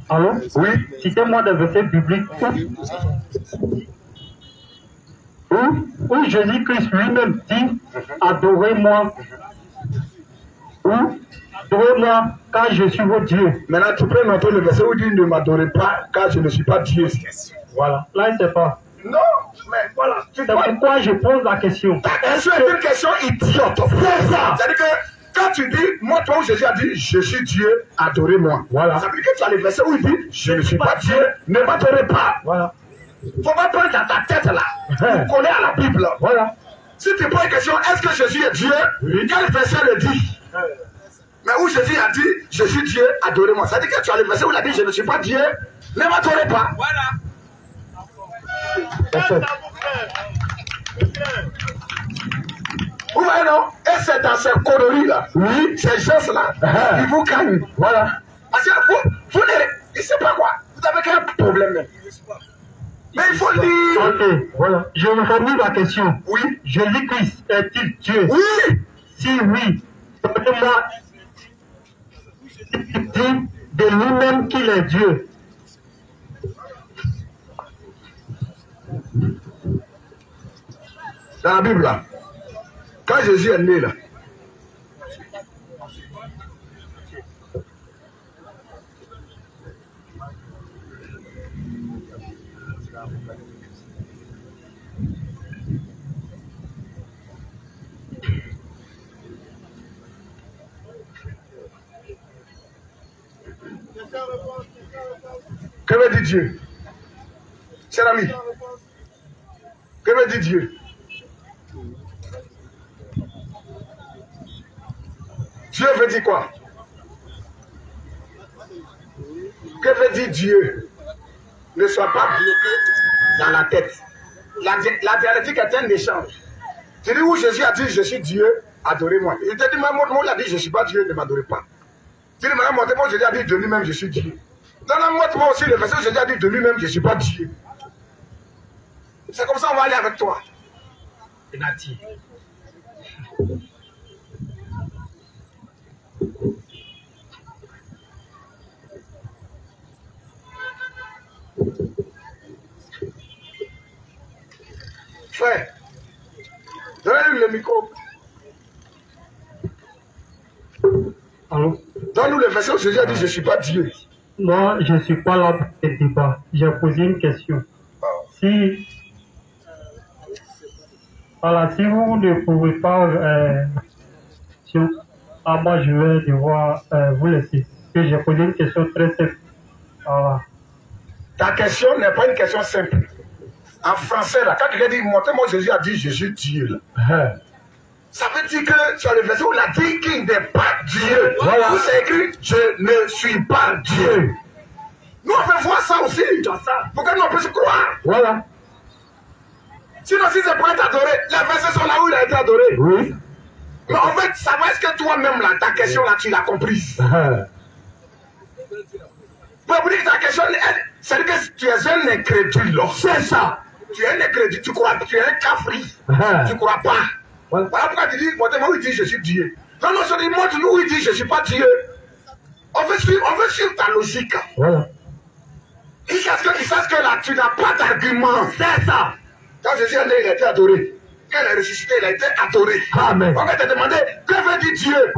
Alors, Oui. citez-moi des versets bibliques où Jésus-Christ lui-même dit adorez-moi. Ou adorez-moi car je suis votre Dieu. Maintenant, tu peux noter le verset où il dit ne m'adorez pas car je ne suis pas Dieu. Voilà. Là, il ne sait pas. Non, mais voilà. C'est pourquoi je pose la question. Ta question est une question idiote. C'est ça. C'est-à-dire que quand tu dis, moi, toi, où Jésus a dit, je suis Dieu, adorez-moi. Voilà. Ça veut dire que tu as le verset où il dit, je ne suis pas Dieu, ne m'adorez pas. Voilà. Faut pas prendre dans ta tête là. Pour coller à la Bible. Voilà. Si tu poses une question, est-ce que Jésus est Dieu? Quel verset le dit? Mais où Jésus a dit, je suis Dieu, adorez-moi. Ça veut dire que tu as le verset où il a dit, je ne suis pas Dieu, ne m'adorez pas. Voilà. Vous voyez, non? Et c'est dans ces conneries là, oui, ces gestes là, ils vous gagnent. Voilà. Parce que vous ne savez pas quoi. Vous avez quel problème? Mais il faut lire. Ok, voilà. Je reformule la question. Oui. Jésus-Christ est-il Dieu? Oui. Si oui, donnez-moi dit de lui-même qu'il est Dieu. Dans la Bible là, quand Jésus est né là, que veut dire Dieu? Cher ami, que veut dire Dieu? Dieu veut dire quoi? Que veut dire Dieu? Ne sois pas bloqué dans la tête. La dialectique est un échange. Tu dis où Jésus a dit je suis Dieu, adorez-moi. Il te dit, moi il a dit je ne suis pas Dieu, ne m'adorez pas. Tu dis, maintenant, moi Jésus a dit de lui-même je suis Dieu. Non, moi aussi le verset où Jésus a dit de lui-même je ne suis pas Dieu. C'est comme ça on va aller avec toi. Penalty. Frère, donnez-lui le micro. Allô? Donne-nous le verset où Jésus a dit je ne suis pas Dieu. Moi, je ne suis pas là pour ce débat. J'ai posé une question. Si, voilà, si vous ne pouvez pas, moi je vais devoir vous laisser. Parce que j'ai posé une question très simple. Voilà. Ta question n'est pas une question simple. En français, là, quand quelqu'un dit, montrez-moi Jésus a dit, je suis Dieu. Là. Ça veut dire que sur le verset où il a dit qu'il n'est pas Dieu. Voilà. Où c'est écrit, je ne suis pas Dieu. Nous, on veut voir ça aussi. Pour que nous on puisse croire. Voilà. Sinon, si c'est pour être adoré, les versets sont là où il a été adoré. Oui. Mais en fait, savoir est-ce que toi-même, là, ta question, là, tu l'as comprise. Pour vous dire que ta question, c'est que tu es un incrédule, là. C'est ça. Tu es un incrédule, tu crois, tu es un cafri. Tu ne crois pas. Voilà pourquoi tu dis, montre-moi où il dit je suis Dieu. Non, non, je dis, montre-nous où il dit je ne suis pas Dieu. On veut suivre ta logique. Voilà. Il sache que là, tu n'as pas d'argument. C'est ça. Quand Jésus est né, il a été adoré. Quand il est ressuscité, il a été adoré. Amen. On va te demander, que veut dire Dieu?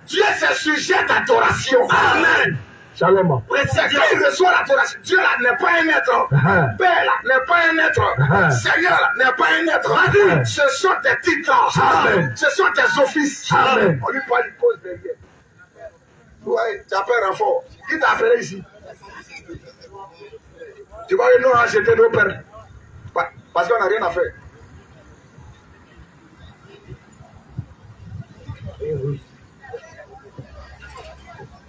Dieu, c'est sujet d'adoration. Amen. Shalom. C'est quand il reçoit l'adoration. Dieu là n'est pas un être. Père là n'est pas un être. Seigneur là n'est pas un être. Ce sont des titres. Amen. Ce sont des offices. Amen. On lui parle, il pose derrière. Ouais, tu appelles renfort. Qui t'a appelé ici? Tu vois, nous on jeté nos pères. Parce qu'on n'a rien à faire.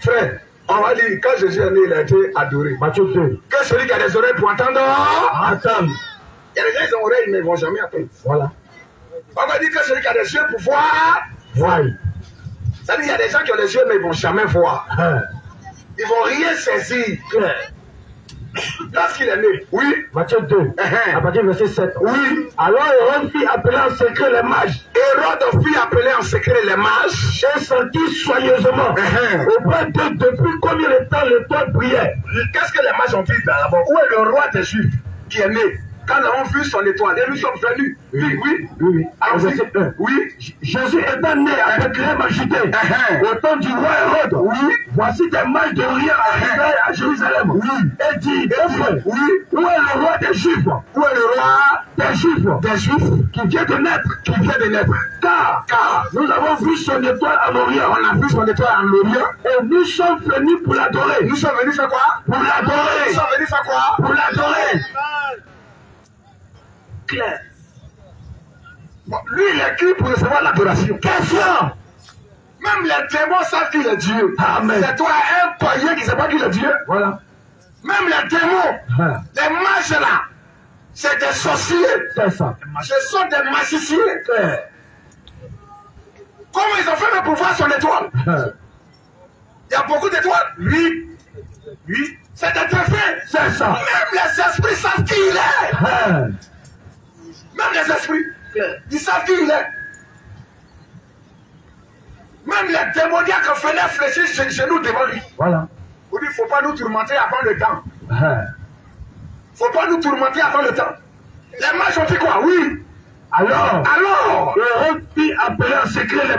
Frère, on va dire, quand Jésus est né, il a été adoré. Matthieu 2. Que celui qui a des oreilles pour entendre, attendre. Il y a des gens qui ont des oreilles, mais ils ne vont jamais attendre. Voilà. On va dire que celui qui a des yeux pour voir, voit. Ça veut dire qu'il y a des gens qui ont des yeux, mais ils ne vont jamais voir. Ils ne vont rien saisir. Lorsqu'il est né, oui. Matthieu 2, à partir du verset 7. Oui. Alors Hérode fit appeler en secret les mages. Hérode fit appeler en secret les mages. Et sortit soigneusement auprès d'eux depuis combien de temps l'étoile brillait. Qu'est-ce que les mages ont dit d'abord? Où est le roi des Juifs qui est né? Quand nous avons vu son étoile, et nous sommes venus. Oui. Alors, oui. Jésus étant né à Bethléem en Judée, au temps du roi Hérode, voici des mages de Orient arrivèrent à Jérusalem. Et dit, où est le roi des Juifs? Où est le roi des Juifs qui vient de naître? Car nous avons vu son étoile en Orient. On a vu son étoile en Orient. Et nous sommes venus pour l'adorer. Nous sommes venus faire quoi? Pour l'adorer. Nous sommes venus faire quoi? Pour l'adorer. Clair. Bon, lui, il est qui pour recevoir l'adoration? Question. Même les démons savent qu'il est Dieu. Amen. C'est toi un païen qui ne sait pas qu'il est Dieu. Voilà. Même les démons, les mages là, c'est des sorciers. C'est ça. Ce sont des magiciens. Comment ils ont fait pour voir son étoile? Il y a beaucoup d'étoiles. Oui. C'est des défaits. C'est ça. Même les esprits savent qui il est. Même les esprits, ils savent qui il est. Même les démoniaques venaient fléchir chez nous devant lui. Voilà. Vous dites, il ne faut pas nous tourmenter avant le temps. Il ne faut pas nous tourmenter avant le temps. Les mages ont dit quoi? Oui. Alors, Hérode fit appeler en secret les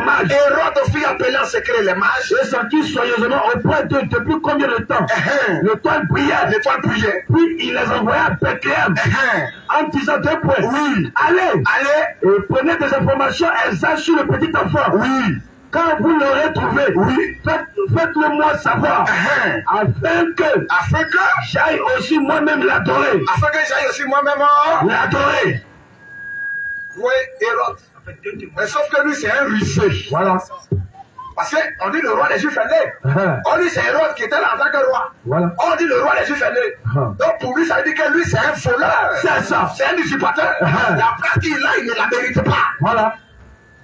mages. Et sortit soigneusement auprès d'eux depuis combien de temps? L'étoile brillait. Puis il les envoya à Bethléem en disant deux points. Oui. Allez. Et prenez des informations exactes sur le petit enfant. Oui. Quand vous l'aurez trouvé, faites-le moi savoir, afin que j'aille aussi moi-même l'adorer. Oui, Hérode. Mais sauf que lui, c'est un ruissé. Voilà. Parce qu'on dit le roi des Juifs est né. On dit c'est Hérode qui était là en tant que roi. Voilà. On dit le roi des Juifs est né. Donc pour lui, ça veut dire que lui, c'est un voleur. C'est ça. C'est un usurpateur. La place qu'il a, il ne la mérite pas. Voilà.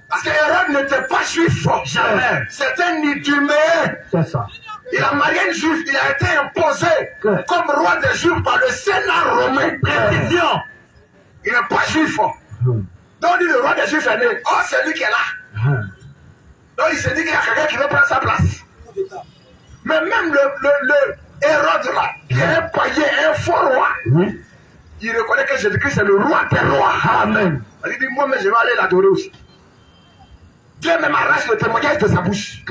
Parce que Hérode n'était pas juif. Jamais. C'était un iduméen. C'est ça. Il a marié une juive. Il a été imposé comme roi des Juifs par le Sénat romain. Précision. Il n'est pas juif. Donc on dit le roi des Juifs est né. Oh, c'est lui qui est là. Donc il s'est dit qu'il y a quelqu'un qui veut prendre sa place. Mais même le Hérode là, qui est un païen, un faux roi, il reconnaît que Jésus-Christ est le roi des rois. Amen. Il dit, moi, mais je vais aller l'adorer aussi. Dieu même arrache le témoignage de sa bouche.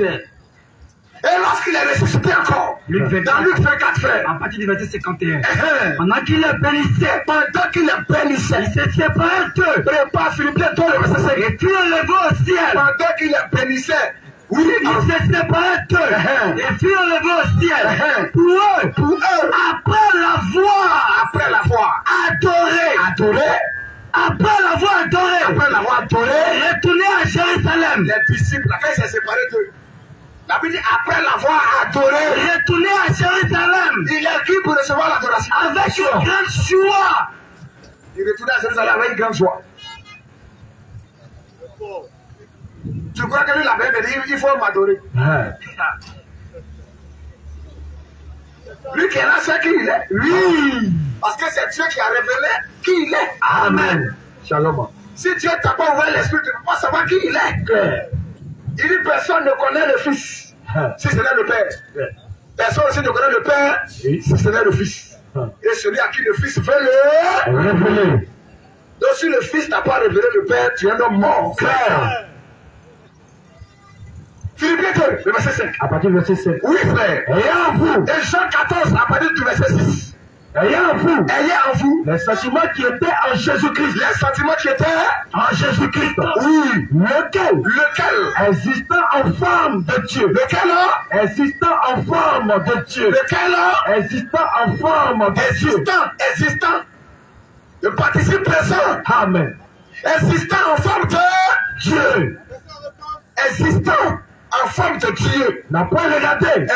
Et lorsqu'il est ressuscité encore, dans Luc 24, à partir du verset 51, pendant qu'il les bénissait, il se séparait d'eux, prépare Philippiens 2, le verset 5. et fut élevé au ciel. Pendant qu'il les bénissait, il se séparait d'eux, et fut élevé au ciel. Pour eux, après l'avoir adoré, après l'avoir adoré, retourné à Jérusalem. Les disciples, quand ils s'est séparés d'eux, la Bible dit après l'avoir adoré, retourné à Jérusalem. Il est qui pour recevoir l'adoration? Avec une grande joie. Il retourne à Jérusalem avec une grande joie. Tu crois que lui, la Bible dit il faut m'adorer? Lui qui est là, c'est qui il est? Oui. Parce que c'est Dieu qui a révélé qui il est. Amen. Shalom. Si Dieu t'a pas ouvert l'esprit, tu ne peux pas savoir qui il est. Il dit personne ne connaît le Fils si ce n'est le Père. Personne aussi ne connaît le Père si ce n'est le Fils. Et celui à qui le Fils veut le révéler. Donc si le Fils n'a pas révélé le Père, tu es un homme mort. Clair. Philippiens 2, le verset 5. À partir du verset 5. Oui, frère. Ayez en vous. Et Jean 14, à partir du verset 6. Ayez en vous les sentiments qui étaient en Jésus-Christ. Les sentiments qui étaient en Jésus-Christ. Oui. Lequel existant en forme de Dieu. Lequel existant en forme de Dieu. Lequel existant en forme de Dieu. Existant. Le participe présent. Amen. Existant en forme de Dieu. Existant en forme de Dieu. N'a pas regardé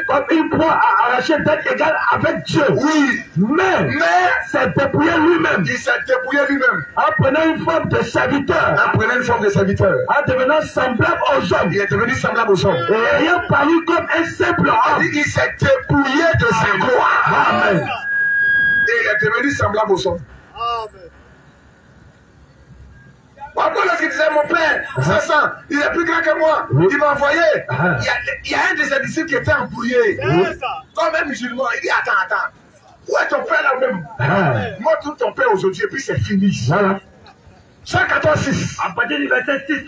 comme une proie à arracher d'être égal avec Dieu. Oui. Mais s'est dépouillé lui-même. Il s'est dépouillé lui-même. En prenant une forme de serviteur. En devenant semblable aux hommes. Il est devenu semblable aux hommes. Et ayant paru comme un simple homme. Il s'est dépouillé de sa gloire. Amen. est devenu semblable au son. Pourquoi lorsqu'il disait mon père, il est plus grand que moi, il m'a envoyé. Il y a un de ses disciples qui était embrouillé. Comme un musulman, il dit attends. Où est ton père là-même? Montre ton père aujourd'hui et puis c'est fini. Voilà. 114:6. À partir du verset 6.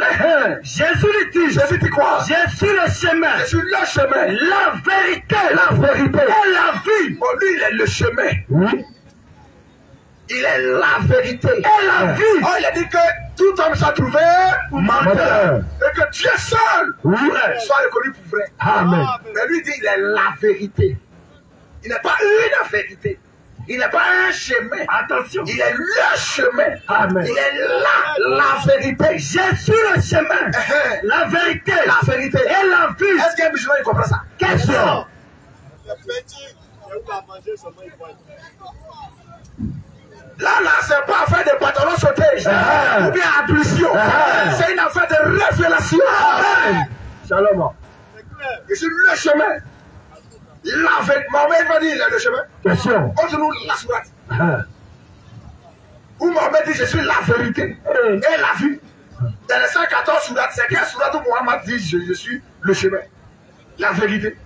Jésus dit quoi? Je suis le chemin. Je suis le chemin. La vérité. Et la vie. Bon, lui, il est le chemin. Oui. Il est la vérité. Et la vie. Oh, il a dit que tout homme soit trouvé menteur. Et que Dieu seul soit reconnu pour vrai. Amen. Mais lui dit il est la vérité. Il n'est pas une vérité. Il n'est pas un chemin. Attention. Il est le chemin. Amen. Il est la vérité. Je suis le chemin. La vérité. Et la vie. Est-ce qu'un musulman il comprend ça? Question. Là, c'est pas affaire de pantalon sauté. Ou bien ablution. C'est une affaire de révélation. Shalom. Je suis le chemin. La vérité. Mohamed va dire le chemin. Question. Montre-nous la sourate. Où Mohamed dit je suis la vérité et la vie. Dans les 114 sourates, c'est quelle sourate où Mohamed dit je suis le chemin, la vérité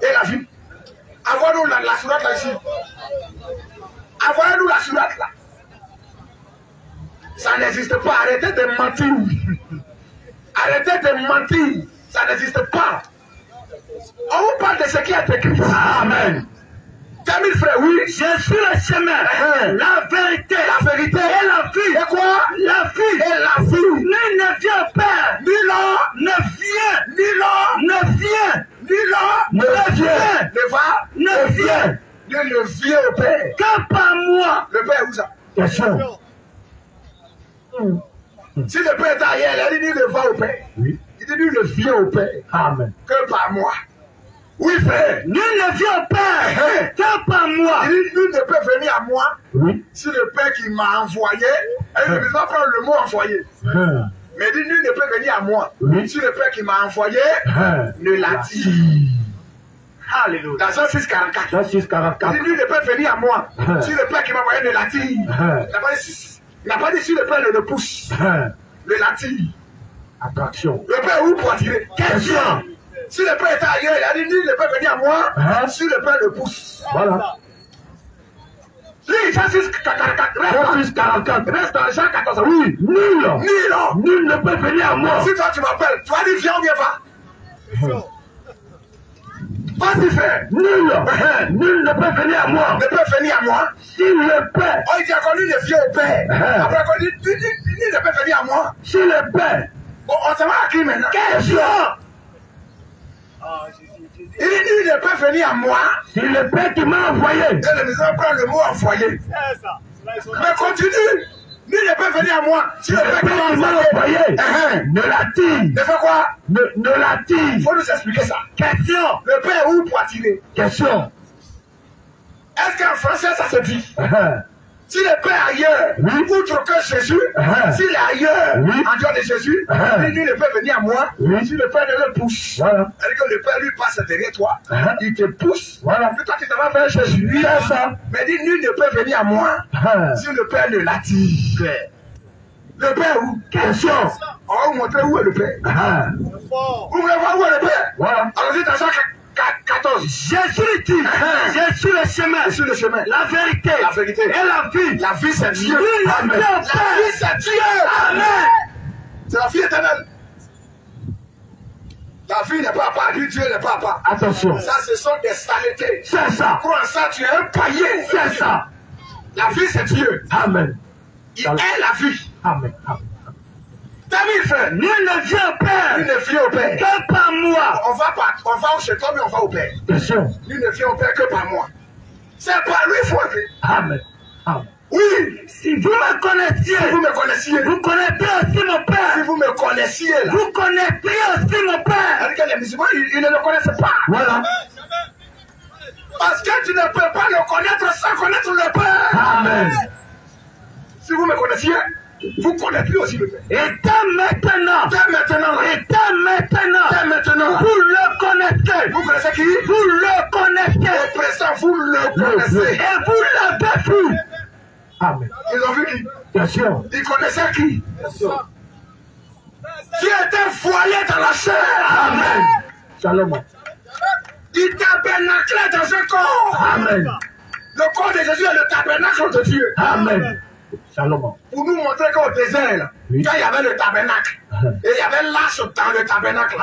et la vie. Envoie-nous la sourate là ici. Envoyez-nous la sourate là. Ça n'existe pas. Arrêtez de mentir. Arrêtez de mentir. Ça n'existe pas. On vous parle de ce qui est écrit. Amen. Camille frère, oui. Je suis le chemin, la vérité et la vie. Et quoi? La vie et la vie. Nul ne vient au Père. Ni là ne vient. Ni là ne vient. Ni là ne vient. Ne vient. Nul ne vient au Père. Que par moi. Le Père où ça? Question. Si le Père est ailleurs, il dit nul ne va au Père. Oui. Il dit nul ne vient au Père. Amen. Que par moi. Oui, frère. Nul ne vient au Père que par moi. Il dit, nul ne peut venir à moi si le Père qui m'a envoyé, il ne veut pas prendre le mot envoyé. Mais il dit, nul ne peut venir à moi si le Père qui m'a envoyé ne l'a dit. Alléluia. Dans Jean 6:44. Il dit, nul ne peut venir à moi si le Père qui m'a envoyé ne l'a dit. Il n'a pas dit si le Père le pousse. Ne l'a dit. Attraction. Le Père où pour attirer? Question. Si le Père est ailleurs, il a dit, nul ne peut venir à moi si le Père le pousse. Voilà. Lis Jean 6:44. Reste dans Jean 14. Oui. Nul ne peut venir à moi. Si toi tu m'appelles, tu vas dire viens ou viens pas. Vas-y frère. Nul ne peut venir à moi. Ne peut venir à moi. Si le Père. Oh, il dit encore nul ne vient au Père. Après encore, nul ne peut venir à moi. Si le Père. Bon, on se va à qui maintenant? Question. Il dit, nul ne peut venir à moi. C'est le Père qui m'a envoyé. Et le maison prend le mot envoyé. Mais continue. Nul ne peut venir à moi. Si le Père qui m'a envoyé. Ne l'attire. Ne fait quoi? Ne l'attire. Il faut nous expliquer ça. Question. Le Père où pour attirer? Question. Est-ce qu'en français ça se dit? Si le Père est ailleurs, outre que Jésus, s'il est ailleurs, en dehors de Jésus, lui ne peut venir à moi, si le Père ne le pousse. Voilà. C'est-à-dire que le Père lui passe derrière toi, il te pousse, puis toi tu te vas vers Jésus. Lui, ça. Mais dit, nul ne peut venir à moi, si le Père ne l'attire. Le Père où? Question. On va vous montrer où est le Père. Vous voulez voir où est le Père? Voilà. Alors dites dans Jean 14. Je suis le chemin. La vérité. Et la vie. La vie c'est Dieu. Amen. La vie c'est Dieu. Amen. C'est la vie éternelle. La vie n'est pas à part. Dieu n'est pas à part. Attention. Ça ce sont des saletés. C'est ça. Pour ça tu es un païen. C'est ça. La vie c'est Dieu. Amen. Il est la vie. Amen. Nul ne vient au Père. Nul ne vient au Père. Que par moi. On va chez toi, mais on va au Père. Nul ne vient au Père que par moi. C'est par lui, il faut entrer. Amen. Oui. Si vous me connaissiez. Vous connaîtrez aussi mon Père. Si vous me connaissiez. Là. Vous connaîtrez aussi mon Père. C'est-à-dire que les musulmans, ils ne le connaissent pas. Voilà. Parce que tu ne peux pas le connaître sans connaître le Père. Amen. Si vous me connaissiez. Vous connaissez aussi le Père. Et dès maintenant, vous le connaissez. Vous connaissez qui? Vous le connaissez. Au présent, vous le connaissez. Et vous l'avez vu. Amen. Ils ont vu qui? Bien sûr. Ils connaissaient qui? Bien sûr. Tu étais foyer dans la chair. Amen. Shalom. Il tabernaclait dans un corps. Amen. Le corps de Jésus est le tabernacle de Dieu. Amen. Shalom. Pour nous montrer qu'au désert, là, Oui. quand il y avait le tabernacle, et il y avait l'arche dans le tabernacle,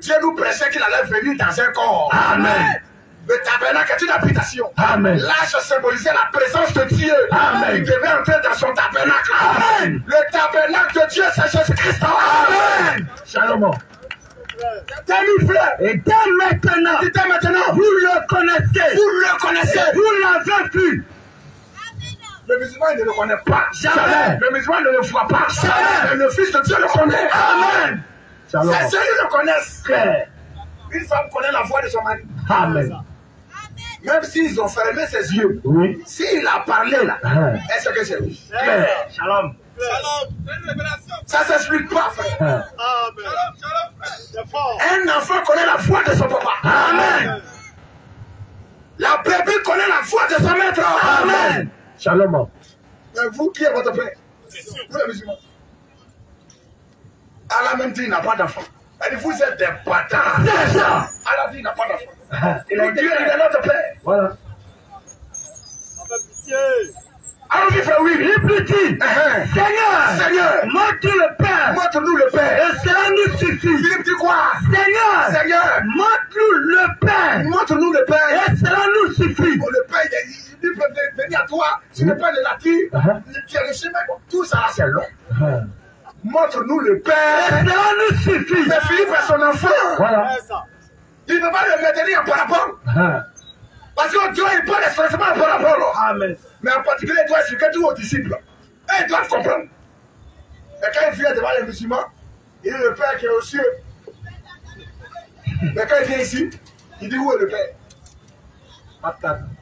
Dieu nous prêchait qu'il allait venir dans un corps. Amen. Le tabernacle est une habitation. Amen. L'arche symbolisait la présence de Dieu. Amen. Il devait entrer dans son tabernacle. Amen. Le tabernacle de Dieu, c'est Jésus-Christ. Amen. Shalom. Dès frère. Et dès maintenant, Vous vous le connaissez. Vous le connaissez. Vous l'avez vu. Le musulman il ne le connaît pas. Jamais. Le musulman ne le voit pas. Jamais. Mais le Fils de Dieu le connaît. Amen. Shalom. C'est ceux qui le connaissent. Frère. Une femme connaît la voix de son mari. Amen. Même s'ils ont fermé ses yeux. Oui. S'il a parlé là, est-ce que c'est lui? Frère. Shalom. Ça ne s'explique pas, frère. Amen. Un enfant connaît la voix de son papa. Amen. La bébé connaît la voix de son maître. Amen. Shalom. Mais vous qui êtes votre père? Vous les musulmans. Allah même dit il n'a pas d'enfant. Elle dit vous êtes des bâtards. C'est ça. Allah dit il n'a pas d'enfant. Il est Dieu, il est notre père. Voilà. Allons-y, frère, oui. Il plus dit, Seigneur, montre le Père. Montre-nous le Père. Et cela nous suffit. Philippe dit quoi? Seigneur, montre-nous le Père. Montre-nous le Père. Et cela nous suffit. Oh, le Père, il peut venir à toi. Tu n'es pas de la tire. Tu es le chemin. Tout ça, c'est long. Montre-nous le Et Père. cela nous suffit. Mais Philippe est son enfant. Voilà. Il ne peut pas le maintenir en parabole. Parce que Dieu, il parle expressément en parabole. Amen. Mais en particulier, il doit expliquer tout aux disciples. Et ils doivent comprendre. Et quand il vient devant les musulmans, il est le Père qui est aux cieux. Mais quand il vient ici, il dit où est le Père?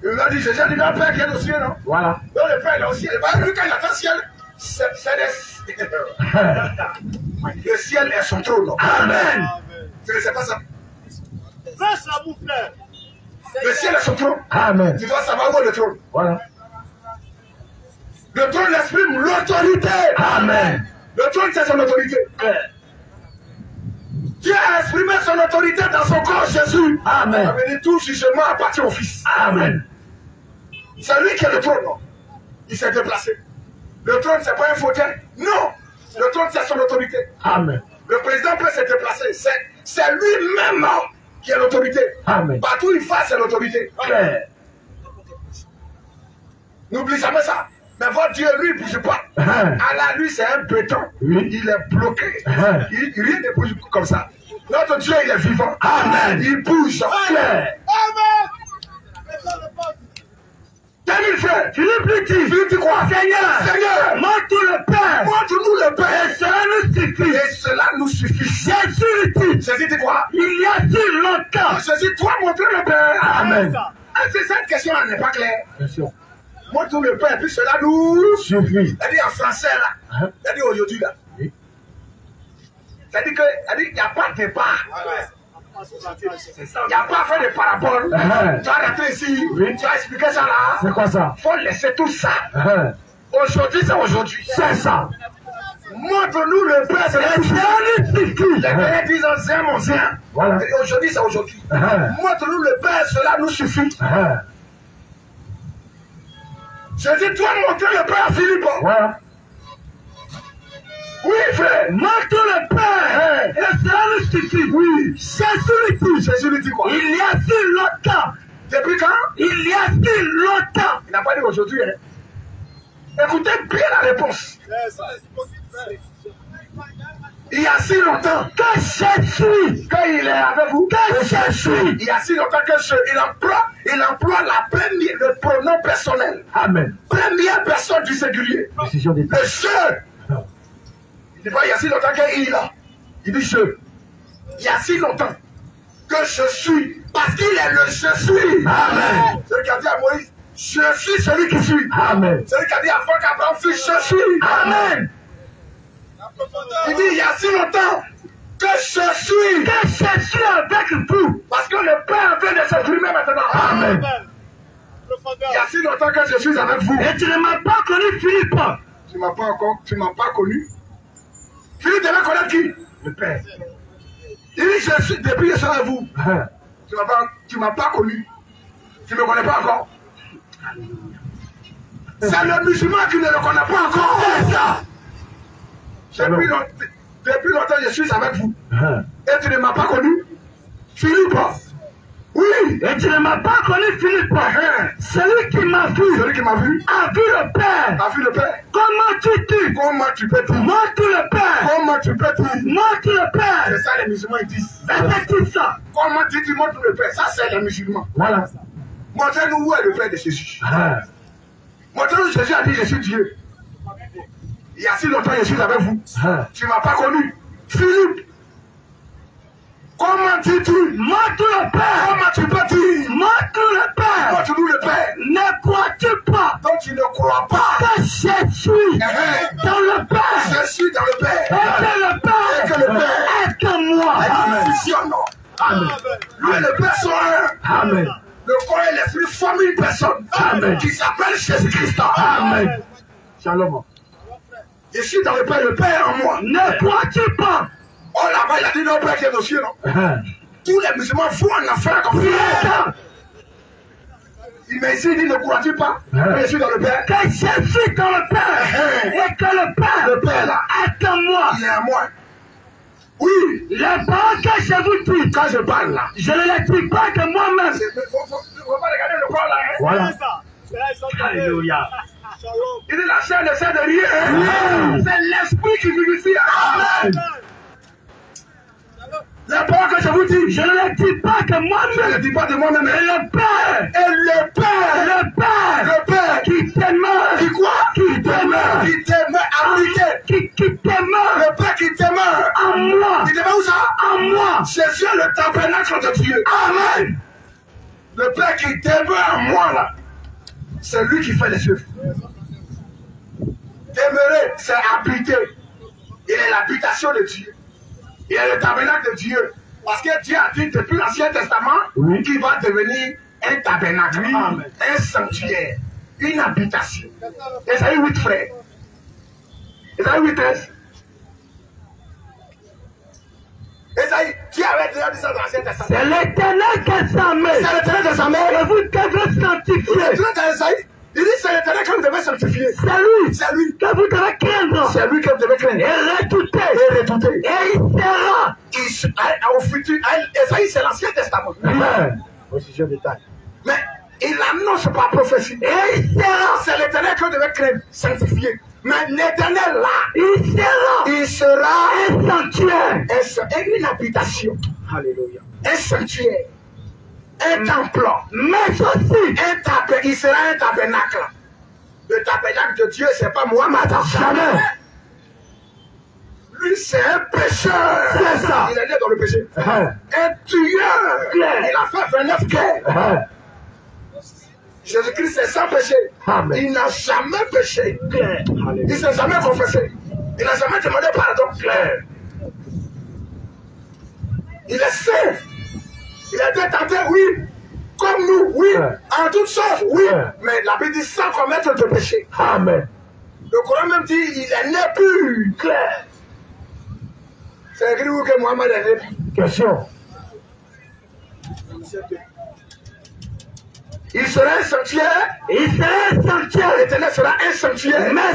Il lui a dit, Jésus dit, non, le Père qui est aux cieux, non? Voilà. Non, le Père est au ciel. Lui, quand il attend le ciel, c'est le ciel est son trône. Amen. Tu ne sais pas ça? Lâche la bouffe, frère. Le ciel est son trône. Amen. Tu dois savoir où est le trône. Voilà. Le trône exprime l'autorité. Amen. Le trône, c'est son autorité. Dieu a exprimé son autorité dans son corps, Jésus. Amen. Il dit tout jugement appartient au Fils. Amen. C'est lui qui est le trône. Non? Il s'est déplacé. Le trône, c'est pas un fauteuil. Non. Le trône, c'est son autorité. Amen. Le président peut se déplacer. C'est lui-même qui est l'autorité. Amen. Partout où il va, c'est l'autorité. Frère. N'oublie jamais ça. Mais votre Dieu, lui, il ne bouge pas. Allah, lui, c'est un béton. Oui. Il est bloqué. Rien ne bouge comme ça. Notre Dieu, il est vivant. Amen. Il bouge. Frère. Quel frère? Philippe lui dit, Philippe dit quoi? Seigneur, montre le Père. montre-nous le Père. Et cela nous suffit. Et cela nous suffit. Jésus lui dit, Jésus dit quoi? il y a si longtemps. Jésus, toi, montre le Père. Amen. Est-ce que cette question n'est pas claire? Bien sûr. Montre-nous le Père, puis cela nous Suffit. Elle dit en français là. Elle dit aujourd'hui là. Oui. Elle dit qu'il n'y a pas de débat. Il n'y a pas à faire de parabole. Tu vas rentrer ici. Oui. Tu vas expliquer ça là. C'est quoi ça? Il faut laisser tout ça. Aujourd'hui, c'est aujourd'hui. C'est ça. Montre-nous le Père. C'est Et cela nous suffit. les Pères disent ancien, mon ancien. Voilà. Aujourd'hui, c'est aujourd'hui. Montre-nous le Père, cela nous suffit. Jésus, toi, montrer le Père à Philippe. Voilà. Oui, frère. Montre le Père. Et cela nous suffit. Oui. Jésus lui dit quoi? il y a si longtemps. Depuis quand? Il y a si longtemps. Il n'a pas dit aujourd'hui. Hein. Écoutez bien la réponse. Il y a si longtemps Que je suis. quand il est avec vous, Que je suis. il y a si longtemps que il emploie le pronom personnel. Amen. Première personne du singulier. Décision d'État. Le je. Il dit pas il y a si longtemps qu'il a. Il dit je. Il y a si longtemps que je suis. Parce qu'il est le je suis. Amen. Celui qui a dit à Moïse, je suis celui qui suis. Amen. Celui qui a dit à Franck Abraham, fils, je suis. Amen. Il dit il y a si longtemps que je suis. Que je suis avec vous. Parce que le Père vient de s'exprimer maintenant. Amen. Il y a si longtemps que je suis avec vous. Et tu ne m'as pas connu, Philippe. Tu m'as pas connu. Philippe devait connaître qui? Le Père. Il dit, depuis que je suis avec vous. Tu m'as pas connu. Tu ne me connais pas encore. C'est le musulman qui ne le connaît pas encore. C'est ça. Depuis longtemps, je suis avec vous. Et tu ne m'as pas connu. Philippe. Oui. Et tu ne m'as pas connu, Philippe. Celui qui m'a vu. Celui qui m'a vu. A vu le Père. A vu le Père. Comment tu dis? Comment tu peux dire? Montre le Père. Comment tu peux dire? Montre le Père. C'est ça les musulmans ils disent. C'est ça. Comment tu montres le Père? Ça c'est les musulmans. Voilà. Montrez-nous où est le Père de Jésus. Montrez-nous Jésus a dit je suis Dieu. Il y a si longtemps je suis avec vous. Tu ne m'as pas connu. Philippe. Comment dis-tu? Montre le Père. Comment tu peux dire? Montre le Père. Montre-nous le Père. Ne crois-tu pas? Donc tu ne crois pas Que je suis dans le Père. Je suis dans le Père. Et que le Père est que moi. Et nous fusionnons. Amen. Lui et le Père sont un. Amen. Le corps et l'esprit forment une personne. Amen. Qui s'appelle Jésus-Christ. Amen. Shalom. Je suis dans le Père en moi. Ne crois-tu pas? Oh là-bas, il a dit non, Père qui est aux cieux, non? Tous les musulmans font un affaire comme ça. Mais ici, il dit ne crois-tu pas? Je suis dans le Père. Que je suis dans le Père. Et que le Père là, est en moi. Il est à moi. Oui. Les paroles que je vous dis, quand je parle là, je ne les dis pas de moi-même. Il ne faut pas regarder le corps là. Hein? Voilà. Alléluia. Il dit la chair ne sert de rien. C'est l'esprit qui vivifie. Amen. Les paroles que je vous dis, je ne les dis pas que moi-même. Je ne les dis pas de moi-même. Et le Père. Et le Père. Le Père. Le Père. Qui demeure. Qui quoi? Qui demeure. Qui demeure habité. Qui demeure. Le Père qui demeure. En moi. Il demeure où ça? En moi. Jésus est le tabernacle de Dieu. Amen. Le Père qui demeure en moi là, c'est lui qui fait les œuvres. Demeurer, c'est habiter. Il est l'habitation de Dieu. Il est le tabernacle de Dieu. Parce que Dieu a dit depuis l'Ancien Testament qu'il va devenir un tabernacle, un sanctuaire, une habitation. Esaïe 8 frères. Esaïe 8 13. Esaïe, Dieu avait déjà dit ça dans l'Ancien Testament. C'est l'Éternel qui s'en met. C'est l'Éternel qui s'en met. Et vous devez sanctifier. L'Éternel dans Esaïe, il dit c'est l'Éternel que vous devez sanctifier. C'est lui que vous devez craindre. C'est lui que vous devez craindre. Et redouter. Et redouter. Et il sera. Au futur, Esaïe c'est l'Ancien Testament. Au sujet détail. Mais il annonce par prophétie. Et il sera. C'est l'Éternel que vous devez craindre, sanctifier. Mais l'Éternel là, il sera un sanctuaire. Et une habitation. Alléluia. Un sanctuaire. Un temple. Mais aussi, il sera un tabernacle. Le tabernacle de Dieu, c'est pas Mohamed. Jamais. Lui, c'est un pécheur. C'est ça. Il est né dans le péché. Un tueur. Il a fait 29 guerres. Jésus-Christ, c'est sans péché. Amen. Il n'a jamais péché. Il ne s'est jamais confessé. Il n'a jamais demandé pardon. Il est saint. Il a été tenté, oui. Comme nous, oui. En toutes choses, oui. Mais la Bible dit sans commettre de péché. Amen. Le Coran même dit il est né pur. C'est écrit où que Mohamed est né pur. Question. Il sera un sanctuaire. Il sera un sanctuaire. L'Éternel sera un sanctuaire. Mais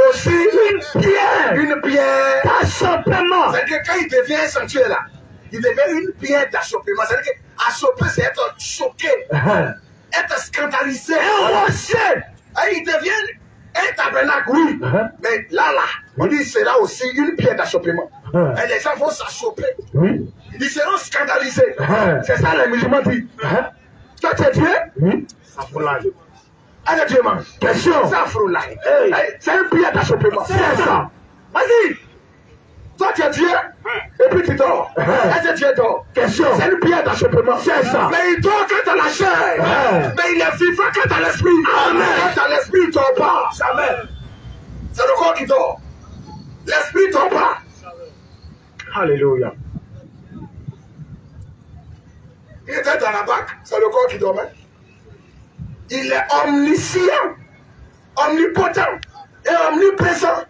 aussi une pierre. Une pierre d'achoppement. C'est-à-dire que quand il devient un sanctuaire là, il devient une pierre d'achoppement. C'est-à-dire qu'achopper, c'est être choqué, être scandalisé, rocher. Il devient un tabernacle, oui. Mais là, on dit c'est là aussi une pierre d'achoppement. Et les gens vont s'achopper. Ils seront scandalisés. C'est ça les musulmans disent. Toi, tu es Dieu? Oui. Safroulaye. Allez, Dieu, man. Question. Safroulaye. C'est un prière d'achoppement. C'est ça. Vas-y. Toi, tu es Dieu. Et puis tu dors. Est-ce que Dieu dort? Question. C'est une prière d'achoppement. C'est ça. Mais il dort quand t'as la chair. Mais il est vivant quand t'as l'esprit. Amen. Quand t'as l'esprit, il dort pas. Jamais. C'est le corps qui dort. L'esprit ne dort pas. Alléluia. Il était dans la banque, c'est le corps qui dormait. Il est omniscient, omnipotent et omniprésent.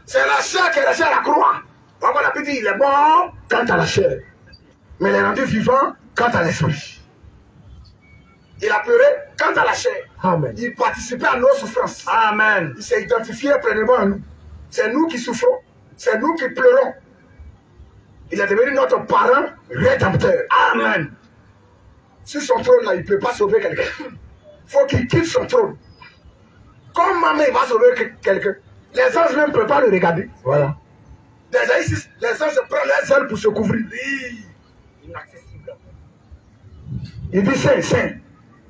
C'est la chair qui est restée à la croix. Donc on a pu dire il est mort quant à la chair. Mais il est rendu vivant quant à l'esprit. Il a pleuré quant à la chair. Amen. Il participait à nos souffrances. Amen. Il s'est identifié pleinement à nous. C'est nous qui souffrons. C'est nous qui pleurons. Il est devenu notre parent rédempteur. Amen. Sur son trône là, il ne peut pas sauver quelqu'un. Il faut qu'il quitte son trône. Comment il va sauver quelqu'un? Les anges même ne peuvent pas le regarder. Voilà. Les anges prennent les ailes pour se couvrir. Inaccessible. Il dit saint.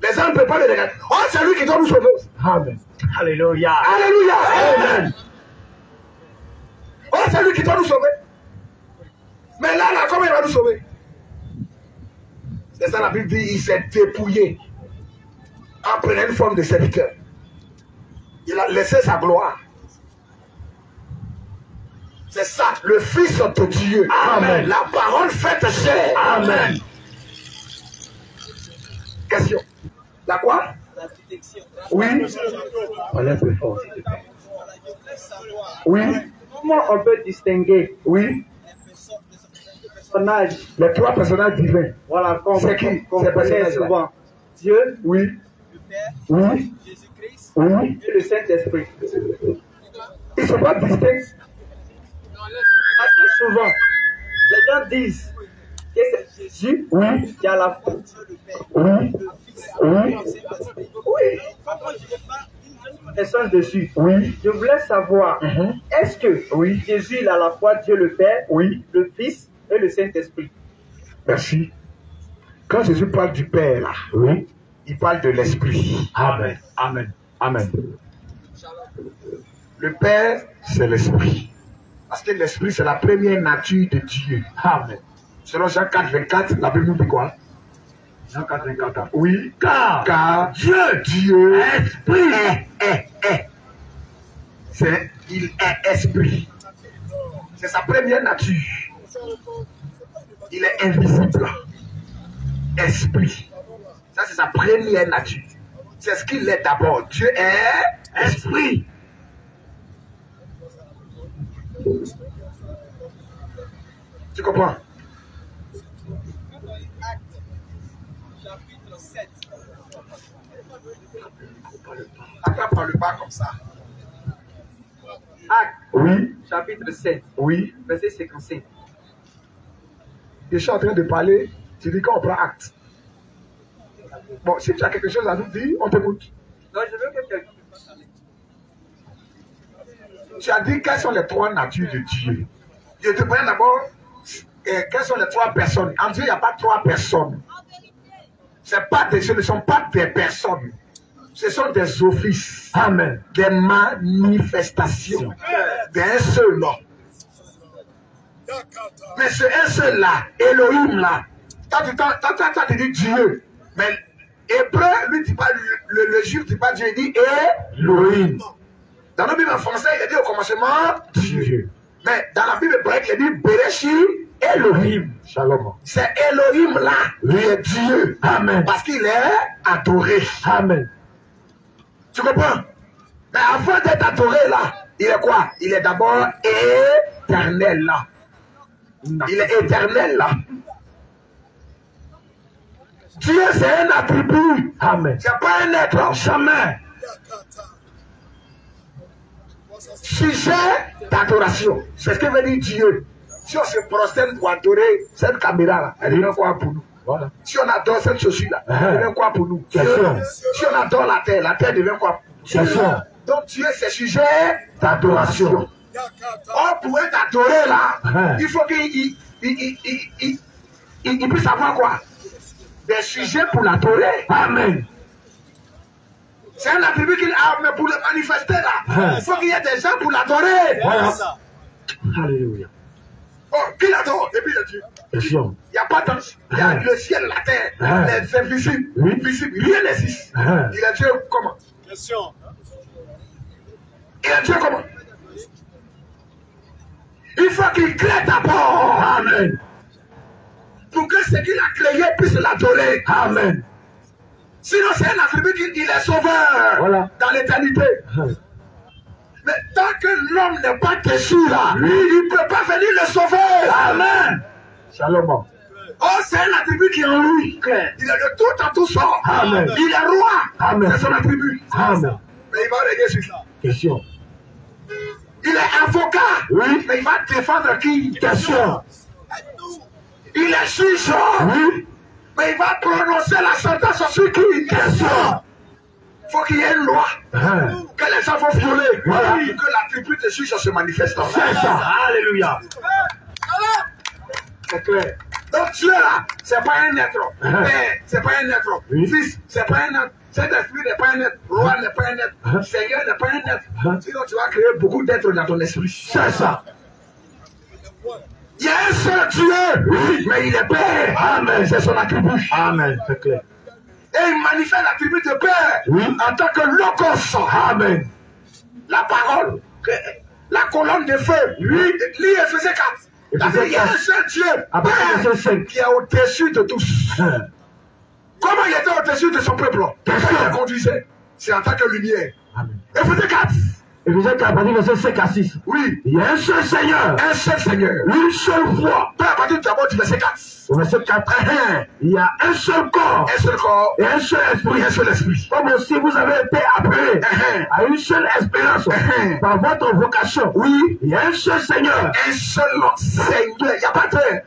Les anges ne peuvent pas le regarder. Oh, c'est lui qui doit nous sauver. Amen. Alléluia. Alléluia. Amen. Oh, c'est lui qui doit nous sauver. Mais là, comment il va nous sauver? C'est ça la Bible dit, il s'est dépouillé en prenant une forme de serviteur. Il a laissé sa gloire. C'est ça, le Fils de Dieu. Amen. La parole faite chair. Amen. Question. La quoi? La protection. Oui. On est plus fort. Oui. Comment on peut distinguer Oui. personnages, Les trois personnages divins. voilà, qu'on C'est qui? qu'on Ces connaît personnages-là. souvent? Dieu Oui. Le Père, Oui. Jésus-Christ, Oui. et le Saint-Esprit. Ils ne sont pas distincts. Parce que souvent, les gens disent que c'est Jésus Oui. qui a la foi. Oui. Oui. Oui, personne dessus. Oui. Je voulais savoir, Mhm. est-ce que Oui. Jésus il a la foi, Dieu le Père, Oui. le Fils et le Saint-Esprit? Merci. Quand Jésus parle du Père, là, Oui. il parle de l'Esprit. Amen. Amen. Amen. Le Père, c'est l'Esprit. Parce que l'Esprit, c'est la première nature de Dieu. Amen. Selon Jean 4, 24, la Bible nous dit quoi? Jean 4, 24. Oui. Car Dieu Esprit est. Il est Esprit. C'est sa première nature. Il est invisible. Esprit. Ça, c'est sa première nature. C'est ce qu'il est d'abord. Dieu est Esprit. Tu comprends? chapitre 7. Attends, parle pas comme ça. Actes, Oui. chapitre 7, Oui. verset 55. Je suis en train de parler. Tu dis qu'on prend acte. Bon, si tu as quelque chose à nous dire, on t'écoute. Donc, je veux que quelqu'un Tu as dit quelles sont les trois natures de Dieu. Je te demande d'abord quelles sont les trois personnes. En Dieu, il n'y a pas trois personnes. Ce ne sont pas des personnes. Ce sont des offices. Amen. Des manifestations d'un seul homme. Mais ce un seul là, Elohim là, quand tu dis Dieu, mais hébreu, lui ne dit pas, le juif ne dit pas Dieu, il dit Elohim. Dans la Bible en français, il dit au commencement Dieu. Mais dans la Bible hébraïque, il dit Bereshit Elohim. Shalom. C'est Elohim là, lui est Dieu. Amen. Parce qu'il est adoré. Amen. Tu comprends? Mais avant d'être adoré là, il est quoi? Il est d'abord éternel là. Il est éternel là. Dieu c'est un attribut. Amen. C'est pas un être. Jamais. Sujet d'adoration. C'est ce que veut dire Dieu. Si on se prosterne pour adorer cette caméra là, elle devient quoi pour nous? Voilà. Si on adore cette chaussure là, elle devient quoi pour nous? C'est sûr. Si on adore la terre devient quoi? C'est sûr. Donc Dieu c'est sujet d'adoration. Or pour être adoré là, il faut qu'il puisse savoir quoi? Des sujets pour l'adorer. Amen. C'est un attribut qu'il a, mais pour le manifester là, il faut qu'il y ait des gens pour l'adorer. Voilà. ça. Alléluia. Oh, qui l'adore? Et puis il dit, C'est sûr. il n'y a pas d'ange. Il y a le ciel, la terre, les invisibles, Oui. visibles, rien n'existe. Il est Dieu comment? Question. Il est Dieu comment? Il faut qu'il crée d'abord. Amen. pour que ce qu'il a créé puisse l'adorer. Amen. Sinon, c'est un attribut qu'il est sauveur dans l'éternité. Mais tant que l'homme n'est pas déchu là, il ne peut pas venir le sauver. Amen. Shalom. Oh, c'est un attribut qui est en lui. Il est de tout en tout sort. Amen. Il est roi. Amen. C'est son attribut. Amen. Mais il va régler sur ça. Question. Il est avocat. Oui. Mais il va défendre qui? Question. Il est juge. Oui. Mais il va prononcer la sentence sur qui? Question. Il faut qu'il y ait une loi que les gens vont violer. Voilà. Et que l'attribut de juge se manifeste. C'est ça. Alléluia. C'est clair. Donc Dieu là, c'est pas un être. Père, c'est pas un être. Fils, c'est pas un être. Saint-Esprit n'est pas un être. Roi n'est pas un être. Seigneur n'est pas un être. Sinon tu vas créer beaucoup d'êtres dans ton esprit. C'est ça. Il y a un seul Dieu, mais il est Père. Amen. C'est son attribut. Amen. C'est clair. Et il manifeste l'attribut de Père en tant que logos. Amen. La parole, la colonne de feu. Lui, lis Ephésiens 4. Il y a un seul Dieu, Père, qui est au-dessus de tous. Comment il était au-dessus de son peuple? Comment il le conduisait? C'est en tant que lumière. Ephésiens 4. Ephésiens 4, verset 5 à 6. Oui. Il y a un seul Seigneur. Un seul Seigneur. Une seule foi. Pas à partir du verset 4. Au verset 4, il y a un seul corps. Un seul corps. Et un seul esprit. Un seul esprit. Comme aussi vous avez été appelés à une seule espérance par votre vocation. Oui. Il y a un seul Seigneur. Un seul Seigneur. Il n'y a pas de terre.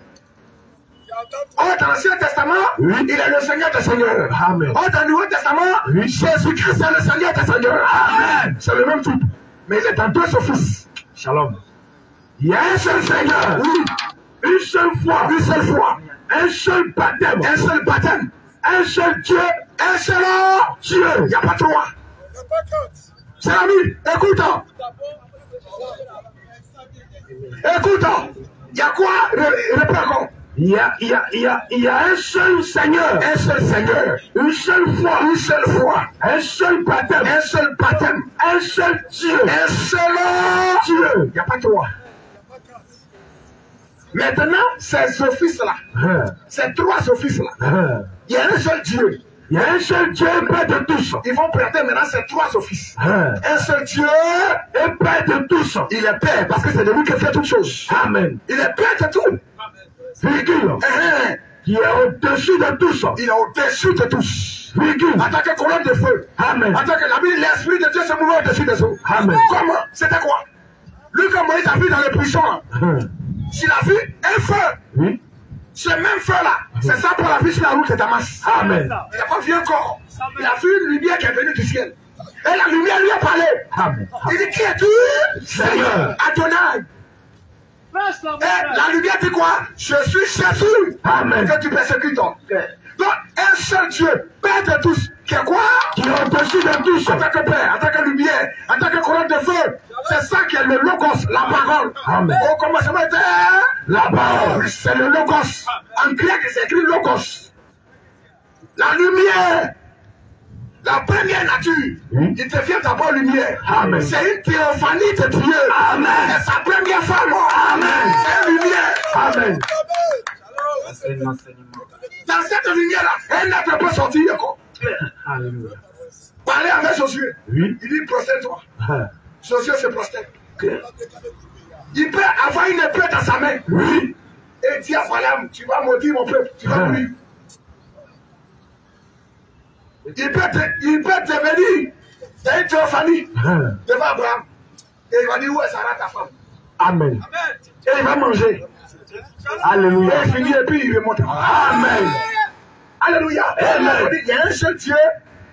Oh, dans l'Ancien Testament, il est le Seigneur des Seigneurs. Amen. Oh, dans le Nouveau Testament, Jésus-Christ est le Seigneur des Seigneurs. Amen. C'est le même truc. Mais il est dans deux offices. Shalom. Il y a un seul Seigneur. Une seule foi. Une seule foi. Un seul baptême. Un seul baptême. Un seul Dieu. Un seul Dieu. Il n'y a pas trois. C'est l'ami. Écoute. Écoute. Il y a quoi? Répète. Il y a un seul Seigneur. Un seul Seigneur. Une seule foi. Une seule foi. Un seul baptême. Un seul baptême. Un seul Dieu. Un seul Dieu. Il n'y a pas trois. Maintenant, ces offices-là, ces trois offices-là, il y a un seul Dieu. Il y a un seul Dieu, Père de tous. Ils vont prêter maintenant ces trois offices. Un seul Dieu et Père de tous. Il est Père parce que c'est de lui qui fait toutes choses. Amen. Il est Père de tout. Virgule. Qui est au-dessus de tous. Il est au-dessus de tous. Virgule. En tant que colonne de feu. Amen. En tant que la Bible, l'Esprit de Dieu se mouvait au-dessus des eaux. Amen. Comment? C'était quoi? Lui, comme Moïse a vu dans les buissons, s'il a vu un feu, ce même feu-là, c'est ça pour la vie sur la route de Damas. Amen. Il n'a pas vu encore. Il a vu une lumière qui est venue du ciel. Et la lumière lui a parlé. Amen. Il dit, qui es-tu? Seigneur. Adonai. Et la lumière dit quoi? Je suis Jésus. Amen. Que tu persécutes. Donc, un seul Dieu, Père de tous, qui est quoi? Qui est au-dessus de tous. En tant que Père, en tant que lumière, en tant que colonne de feu. C'est ça qui est le logos, la parole. Amen. Au commencement était la parole. C'est le logos. En grec, c'est écrit logos. La lumière. La première nature, il devient d'abord lumière. Amen. C'est une théophanie de Dieu. Amen. C'est sa première femme. Amen. C'est une lumière. Amen. Dans cette lumière-là, un être peut sortir. Alléluia. Parler avec Josué. Oui. Il dit prosterne-toi. Josué se prosterne. Il peut avoir une épée dans sa main. Oui. Et dit à Balaam, tu vas maudire mon peuple, tu vas mourir. Il peut devenir une théophanie devant Abraham. Et il va dire, où est Sarah ta femme? Amen. Et il va manger. Alléluia. Et il finit et puis il remonte. Amen. Alléluia. Amen. Il y a un seul Dieu,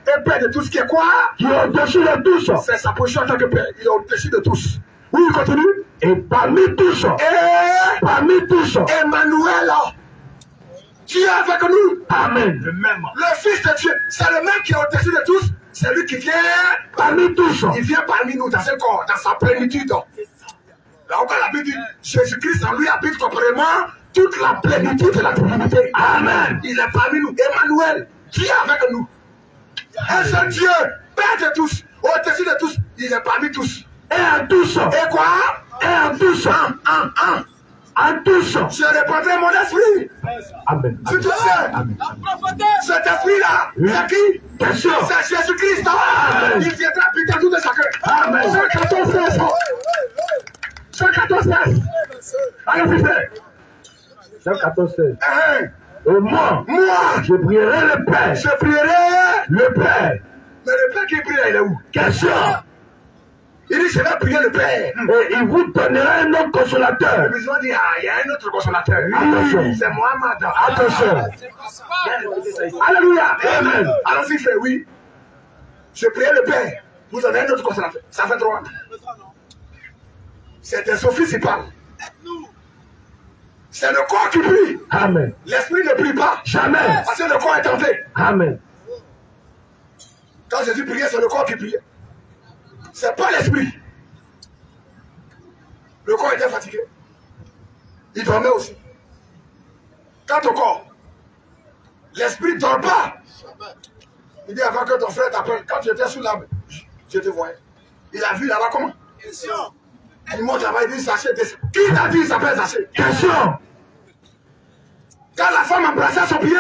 et Père de tout ce qui est quoi? Qui est au-dessus de tous. C'est sa position en tant que Père. Il est au-dessus de tous. Oui, il continue. Et parmi tous. Et parmi tous. Emmanuel. Dieu avec nous. Amen. Le même. Le Fils de Dieu. C'est le même qui est au-dessus de tous. C'est lui qui vient parmi tous. Il vient parmi nous dans ce corps, dans sa plénitude. Là encore la Bible dit, Jésus-Christ en lui habite complètement toute la plénitude de la divinité. Amen. Il est parmi nous. Emmanuel, Dieu avec nous. Un seul Dieu, Père de tous, au-dessus de tous, il est parmi tous. Et en tous. Et quoi? Et en tous. En tous. Je répandrai mon esprit. Amen. Sur tous cet esprit-là, c'est qui? Bien sûr. C'est Jésus-Christ. Il viendra habiter tout de chacun. Amen. 114. Allez, frère. 114. Et moi, je prierai le Père. Je prierai le Père. Mais le Père qui prie là, il est où? Question. Il dit, je vais prier le Père. Et il vous donnera un autre consolateur. Le besoin dit, ah, il y a un autre consolateur. Attention. C'est Mohamed. Attention. Alléluia. Amen. Alors s'il fait oui, je prie le Père. Vous donnez un autre consolateur. Ça fait 3. C'est des offices qui parlent. C'est le corps qui prie. Amen. L'esprit ne prie pas. Jamais. Parce que le corps est tenté. Amen. Quand Jésus priait, c'est le corps qui priait. C'est pas l'esprit. Le corps était fatigué. Il dormait aussi. Quant au corps, l'esprit ne dort pas. Il dit avant que ton frère t'appelle, quand tu étais sous l'arbre, je te voyais. Il a vu là-bas comment? Il monte là-bas, il dit sachet, descend. Qui t'a dit il s'appelle sachet? Question. Quand la femme embrassait son pied,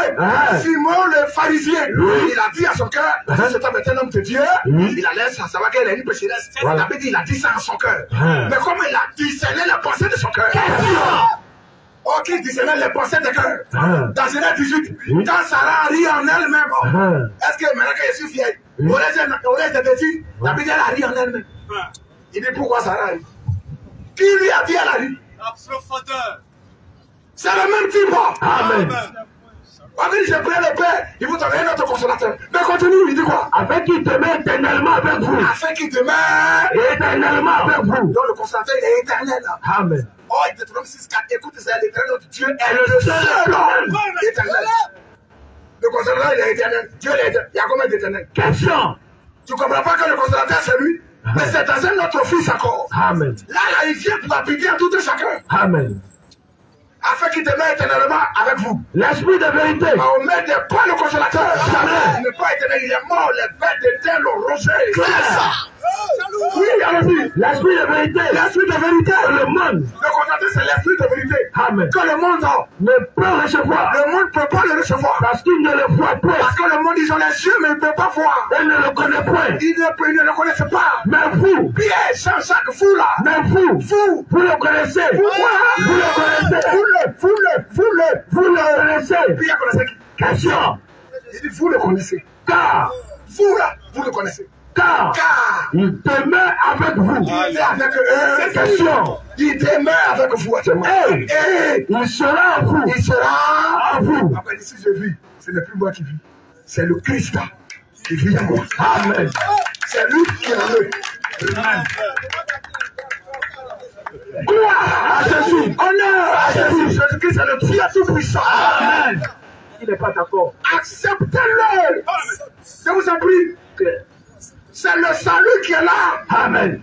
Simon le pharisien, il a dit à son cœur, si cet homme est un homme de Dieu, il a laissé savoir qu'elle est une pécheresse. Voilà. Il a dit ça en son cœur. Mais comme il a discerné les pensées de son cœur, qui discernait les pensées de cœur. Dans Genèse 18, quand Sarah rit en elle-même, est-ce que maintenant que je suis vieille, au lieu de dire, la Bible a ri en elle-même. Il dit pourquoi Sarah rit? Qui lui a dit elle a ri? La profondeur. C'est le même type. Amen. On dit, je prie le Père, il vous donne un autre consolateur. Mais continue, il dit quoi? Afin qu'il demeure éternellement avec vous. Afin qu'il demeure éternellement avec vous. Donc le consolateur, il est éternel. Amen. Oh, il te trompe 6, 4. Écoute, c'est l'éternel notre Dieu est le seul homme éternel. Le consolateur, il est éternel. Dieu est éternel. Il y a combien d'éternels? Question. Tu ne comprends pas que le consolateur, c'est lui? Mais c'est dans un autre fils encore. Amen. Là, il vient pour habiter en tout un chacun. Amen. Afin qu'il demeure éternellement avec vous. L'esprit de vérité. Mahomet n'est pas le consolateur. Jamais. Il n'est pas éternel, il est mort. Les vers d'éternel l'ont rongé. C'est ça. Oui, allez-y. L'esprit de vérité. L'esprit de vérité. Le monde. Le consolateur, c'est l'esprit de vérité. Amen. Que le monde ne peut recevoir. Le monde ne peut pas le recevoir. Parce qu'il ne le voit pas. Parce que le monde, ils ont les yeux, mais ils ne peuvent pas voir. Il ne le connaît pas. Ils ne le connaissent pas. Mais vous, Pierre, Jean-Jacques, vous là. Mais vous le connaissez. Pourquoi? Vous le connaissez. Vous le connaissez. Pierre connaissait qui? Question. Il dit, vous le connaissez. Car. Vous là, vous le connaissez. Car il demeure avec vous. Il est avec eux. Question. Il demeure avec vous actuellement. Et il sera à vous. Il sera à vous. Après, ici, je vis. Ce n'est plus moi qui vis. C'est le Christ qui vit en moi. Amen. C'est lui qui est en eux. Amen. Gloire à Jésus. Honneur à Jésus. Jésus-Christ est le Dieu tout-puissant. Amen. Il n'est pas d'accord. Acceptez-le. Je vous en prie. C'est le salut qui est là. Amen.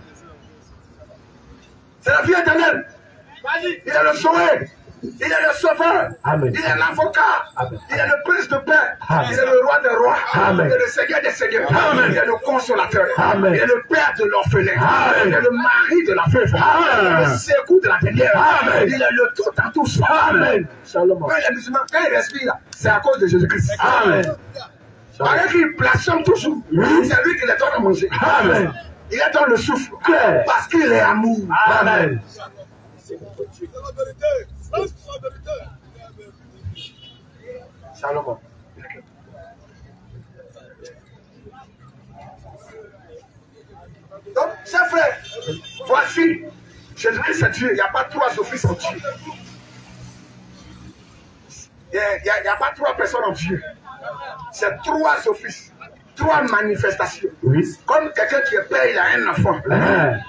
C'est la vie éternelle. Il est le sauveur. Il est le sauveur. Amen. Il est l'avocat. Il est le prince de paix. Amen. Il est le roi des rois. Amen. Il est le seigneur des seigneurs. Amen. Il est le consolateur. Amen. Il est le père de l'orphelin. Amen. Il est le mari de la veuve. Amen. Le secours de la dernière. Amen. Il est le tout à tous. Amen. Shalom. Quand les musulmans, quand ils respirent là, c'est à cause de Jésus-Christ. Amen. Avec qu'il blasphème toujours. C'est lui qui les donne à manger. Amen. Il est dans le souffle. Claire. Parce qu'il est amour. Amen. Shalom. Donc, chers frères, voici, Jésus-Christ c'est Dieu. Il n'y a pas 3 offices en Dieu. Il n'y a pas 3 personnes en Dieu. C'est 3 offices. 3 manifestations. Oui. Comme quelqu'un qui est père, il a un enfant.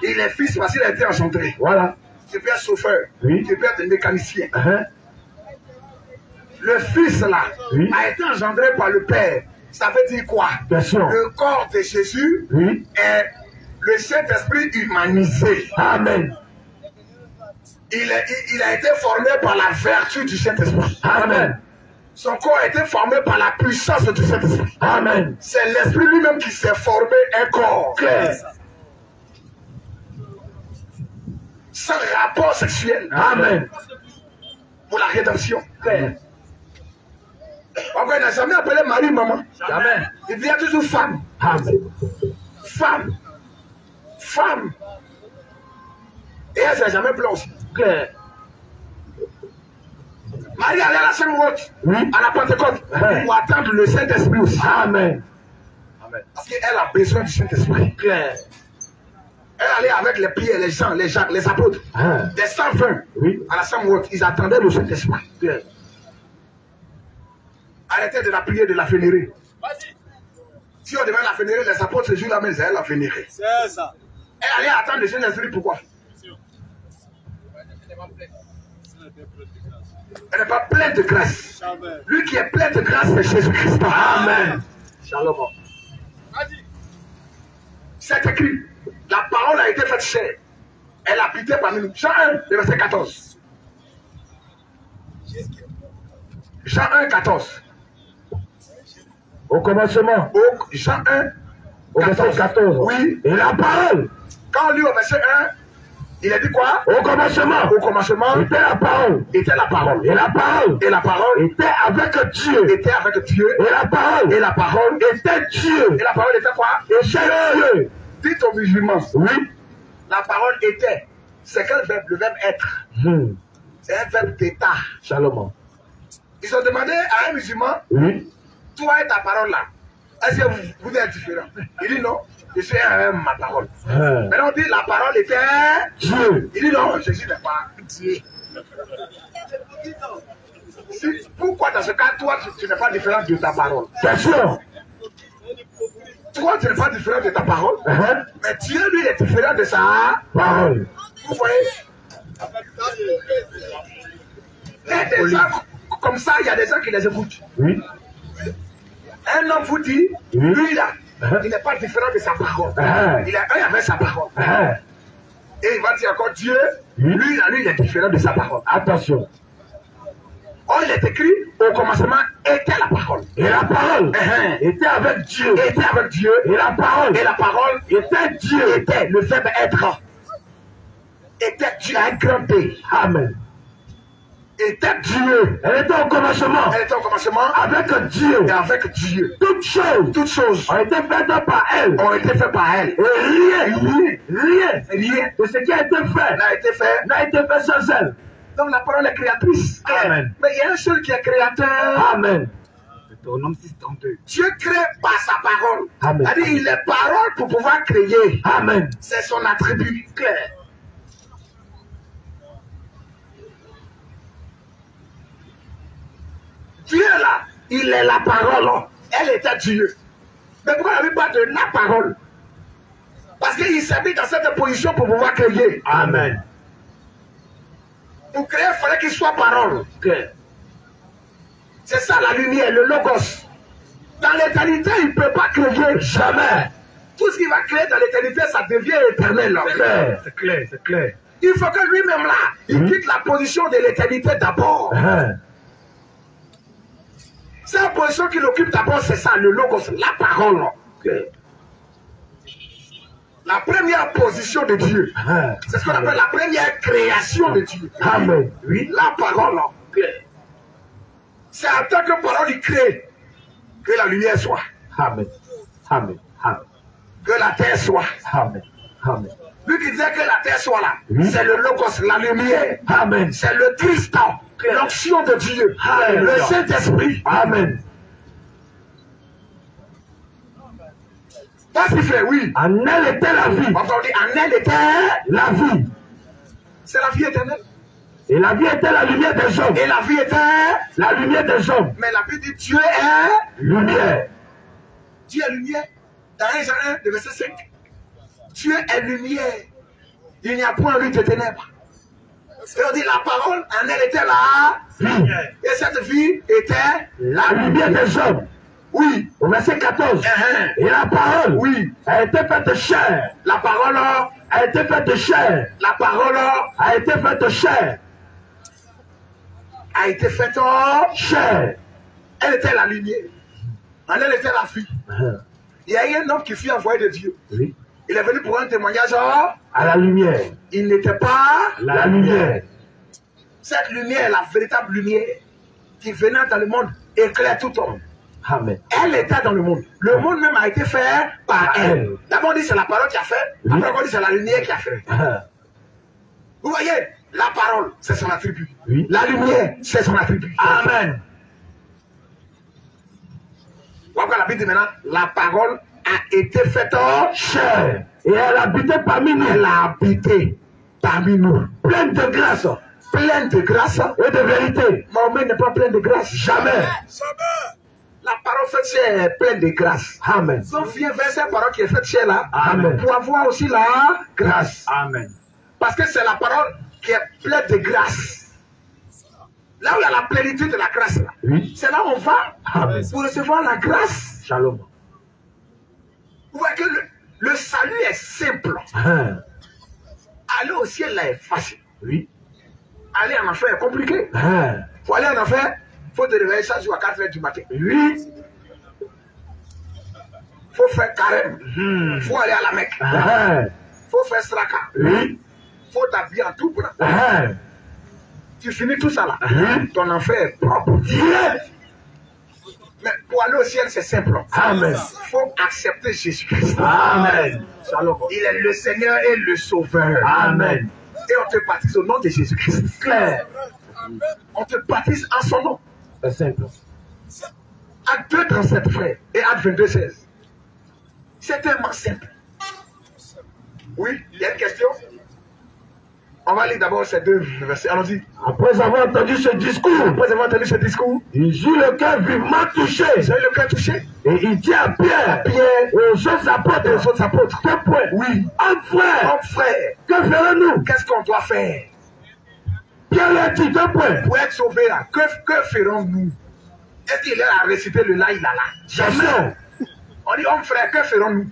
Il est fils parce qu'il a été engendré. Voilà. Tu peux être chauffeur. Oui. Tu peux être mécanicien. Le fils là a été engendré par le père. Ça veut dire quoi? Bien sûr. Le corps de Jésus est le Saint-Esprit humanisé. Amen. Il a été formé par la vertu du Saint-Esprit. Amen. Son corps a été formé par la puissance du Saint-Esprit. Amen. C'est l'Esprit lui-même qui s'est formé un corps. Claire. Sans rapport sexuel. Amen. pour la rédemption. On n'a jamais appelé Marie maman. Jamais. Il devient toujours femme. Amen. Femme. Femme. Et elle ne s'est jamais pleure aussi. Claire. Marie allait à la Sainte-Route, Oui. à la Pentecôte, pour attendre le Saint-Esprit aussi. Amen. Parce qu'elle a besoin du Saint-Esprit. Claire. Elle allait avec les Pierre, les Jean, les Jacques, les apôtres. Des 120 Oui. à la Sainte-Route. Ils attendaient le Saint-Esprit. Claire. Arrêtez de la prier, de la vénérer. Si on devait la vénérer, les apôtres ce jour-là, mais elle la vénérer. C'est ça. Elle allait attendre le Saint-Esprit, pourquoi? Elle n'est pas pleine de grâce. Jamais. Lui qui est plein de grâce, c'est Jésus-Christ. Amen. Shalom. C'est écrit. La parole a été faite chair. Elle habitait parmi nous. Jean 1, le verset 14. Jean 1, 14. Au commencement. Jean 1, Au verset 14. Oui. Et la parole. Quand on lit au verset 1, il a dit quoi? Au commencement. Au commencement, Était la parole. était la parole. Et la parole. Et la parole Était avec Dieu. était avec Dieu. Et la parole. Et la parole Était Dieu. Et la parole était quoi? Et c'est Dieu. Dites aux musulmans. Oui. La parole était. C'est quel verbe? Le verbe être. C'est un verbe d'état. Shalom. Ils ont demandé à un musulman, Oui. toi et ta parole là, est-ce que vous êtes différents? Il dit non, je suis ma parole. Maintenant on dit la parole était Dieu. Il dit non, Jésus n'est pas Dieu. Pourquoi dans ce cas, toi, tu n'es pas différent de ta parole? C'est sûr. Toi, tu n'es pas différent de ta parole, mais Dieu, lui, est différent de sa Parole. Vous voyez? Il y a des gens comme ça, il y a des gens qui les écoutent. Oui. Un homme vous dit, Oui. lui là, il n'est pas différent de sa parole. Il est un avec sa parole. Et il va dire encore Dieu, lui là, lui, il est différent de sa parole. Attention. Or, il est écrit, au commencement était la parole. Et la parole était avec Dieu. Était avec Dieu. Et la parole était Dieu. Était le verbe être. Était Dieu, un grand D. Amen. Était Dieu. Elle était au commencement. Elle était au commencement Avec Dieu. et avec Dieu. Toutes choses ont été faites par elle. Et rien de ce qui a été fait n'a été fait sans elle. Donc la parole est créatrice. Amen. Mais il y a un seul qui est créateur. Amen. Deutéronome 6:32. Dieu crée par sa parole. Amen. C'est-à-dire il est parole pour pouvoir créer. Amen. C'est son attribut clair. Dieu là, il est la parole. Elle était Dieu. Mais pourquoi il n'y avait pas de la parole? Parce qu'il s'est mis dans cette position pour pouvoir créer. Amen. Pour créer, il fallait qu'il soit parole. C'est ça la lumière, le logos. Dans l'éternité, il ne peut pas créer. Jamais. Tout ce qu'il va créer dans l'éternité, ça devient éternel. C'est clair. Il faut que lui-même là, il quitte la position de l'éternité d'abord. C'est la position qu'il occupe d'abord, c'est ça, le logos, la parole. La première position de Dieu. C'est ce qu'on appelle la première création de Dieu. Amen. Oui, la parole. C'est en tant que parole, il crée que la lumière soit. Amen. Que la terre soit. Amen. Lui qui disait que la terre soit là, c'est le logos, la lumière. Amen. C'est le Tristan, l'onction de Dieu. Le Saint-Esprit. Amen. Parce qu'il fait, oui. En elle était la vie. On dit, en elle était La vie. C'est la vie éternelle. Et la vie était la lumière des hommes. Et la vie était La lumière des hommes. Mais la Bible dit Dieu est Lumière. Dieu est lumière. Dans 1 Jean 1, le verset 5. Dieu est lumière. Il n'y a point en lui de ténèbres. Et on dit la parole, en elle était la Vie. et cette vie était La lumière des hommes. Oui. Au verset 14. Et la parole. Oui. A été faite de chair. La parole A été faite de chair. La parole A été faite de chair. a été faite Chair. Elle était la lumière. En elle était la vie. Il y a eu un homme qui fut envoyé de Dieu. Oui. Il est venu pour un témoignage. À la lumière. Il n'était pas La lumière. Cette lumière, la véritable lumière, qui venait dans le monde, éclaire tout homme. Amen. Elle était dans le monde. Le monde même a été fait par elle. D'abord on dit c'est la parole qui a fait, après on dit c'est la lumière qui a fait. Vous voyez, la parole, c'est son attribut. Oui. La lumière, c'est son attribut. Amen. Pourquoi la Bible dit maintenant, la parole a été faite chair. Et elle habitait parmi nous. Elle a habité parmi nous. Pleine de grâce. Pleine de grâce et de vérité. Mahomet n'est pas plein de grâce. Jamais. La parole faite chair est pleine de grâce. Amen. Sauf vient vers cette parole qui est faite chair là. Amen. Pour avoir aussi la grâce. Amen. Parce que c'est la parole qui est pleine de grâce. Là où il y a la plénitude de la grâce, oui. C'est là où on va. Amen. Pour recevoir la grâce. Shalom. Vous voyez que le salut est simple. Aller au ciel là est facile. Oui. Aller en enfer est compliqué. Pour aller en enfer, il faut te réveiller chaque jour à 4 h du matin. Oui. Il faut faire carême. Il faut aller à la Mecque. Il faut faire straka. Oui. Il faut t'habiller en tout blanc. Tu finis tout ça là. Ton enfer est propre. Mais pour aller au ciel, c'est simple. Amen. Il faut accepter Jésus-Christ. Amen. Shalom. Il est le Seigneur et le Sauveur. Amen. Et on te baptise au nom de Jésus-Christ. Clair. On te baptise en son nom. C'est simple. Acte 2, 37, frère. Et Acte 22, 16. C'est tellement simple. Oui, il y a une question. On va lire d'abord ces deux versets. Allons-y. Après avoir entendu ce discours, il joue le cœur vivement touché. J'ai eu le cœur touché. Et il dit à Pierre, et aux autres apôtres, 2 points. Oui. Frère, que ferons-nous? Qu'est-ce qu'on doit faire? Pierre leur dit 2 points. Pour être sauvé là, que ferons-nous? Est-ce qu'il est à réciter le là, il a là? Jamais. On dit, homme frère, que ferons-nous?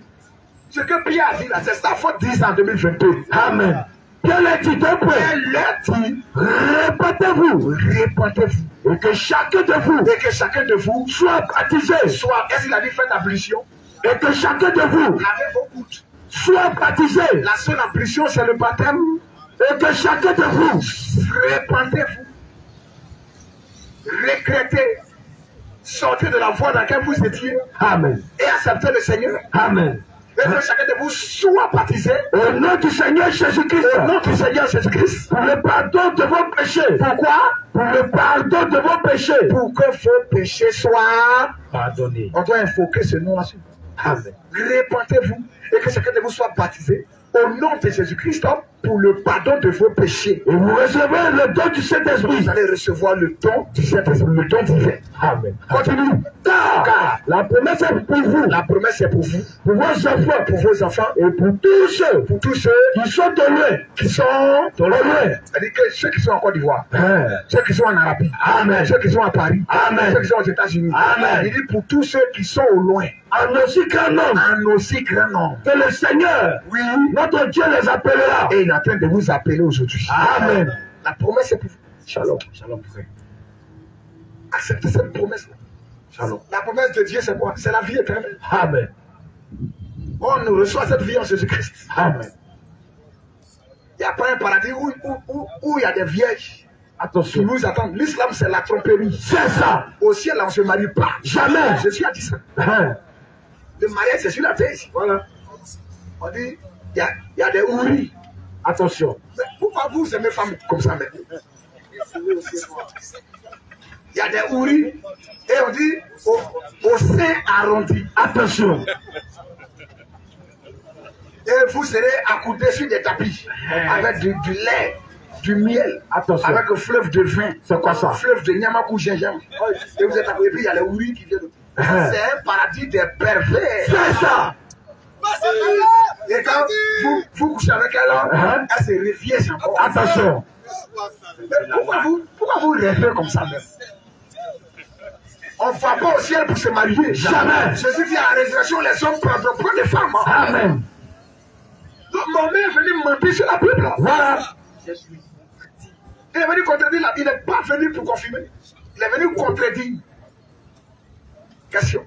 Ce que Pierre a dit là, c'est sa faute 10 en 2022. Amen. Pierre leur dit 2 points. Elle leur dit, répétez-vous. Répétez-vous. Et que chacun de vous soit baptisé. Est-ce qu'il a dit faites ablution? Et que chacun de vous lavez vos gouttes. Soit baptisé. La seule ablution, c'est le baptême. Et que chacun de vous répentez-vous. Regrettez. Sortez de la voie dans laquelle vous étiez. Amen. Et acceptez le Seigneur. Amen. Et que chacun de vous soit baptisé. Au nom du Seigneur Jésus-Christ. Au nom du Seigneur Jésus-Christ. Pour le pardon de vos péchés. Pourquoi? Pour le pardon de vos péchés. Pour que vos péchés soient pardonnés. On doit invoquer ce nom là-dessus. Amen. Répentez-vous et que chacun de vous soit baptisé au nom de Jésus-Christ pour le pardon de vos péchés. Et vous recevez le don du Saint-Esprit. Vous allez recevoir le don du Saint-Esprit, le don divin. Amen. Continue. Car la promesse est pour vous. La promesse est pour vous. Pour vos enfants. Et pour tous ceux qui sont de loin. C'est-à-dire que ceux qui sont en Côte d'Ivoire. Ceux qui sont en Arabie. Amen. Ceux qui sont à Paris. Amen. Ceux qui sont aux États-Unis. Amen. Il dit pour tous ceux qui sont au loin. En aussi grand nombre. Que le Seigneur, oui, notre Dieu les appellera. Et il est en train de vous appeler aujourd'hui. Amen. La promesse est pour vous. Shalom. Shalom, frère. Acceptez cette promesse-là. Shalom. La promesse de Dieu, c'est quoi? C'est la vie éternelle. Amen. On nous reçoit cette vie en Jésus-Christ. Amen. Il n'y a pas un paradis où il y a des vierges. Attention. Qui nous attendent. L'islam, c'est la tromperie. C'est ça. Au ciel, on ne se marie pas. Jamais. Jésus a dit ça. Le mariage, c'est sur la terre ici. Voilà. On dit, il y a des houris. Attention. Mais pourquoi vous aimez femmes comme ça maintenant? Il y a des houris. Et on dit, au sein arrondi. Attention. Et vous serez accoudés sur des tapis. Avec du lait. Du miel. Attention. Avec un fleuve de vin. C'est quoi ça? Un fleuve de Nyamakou gingembre. Et vous êtes à côté, et puis il y a les houris qui viennent. C'est un paradis des pervers. C'est ça. Et quand vous couchez avec elle, elle se réfie encore. Attention. Pourquoi vous rêvez comme ça même? On ne va pas au ciel pour se marier. Jamais. Jésus dit à la résurrection, les hommes prendront des femmes. Amen. Donc mon mère est venu mentir sur la Bible. Voilà. Il est venu contredire la Bible. Il n'est pas venu pour confirmer. Il est venu contredire. Question.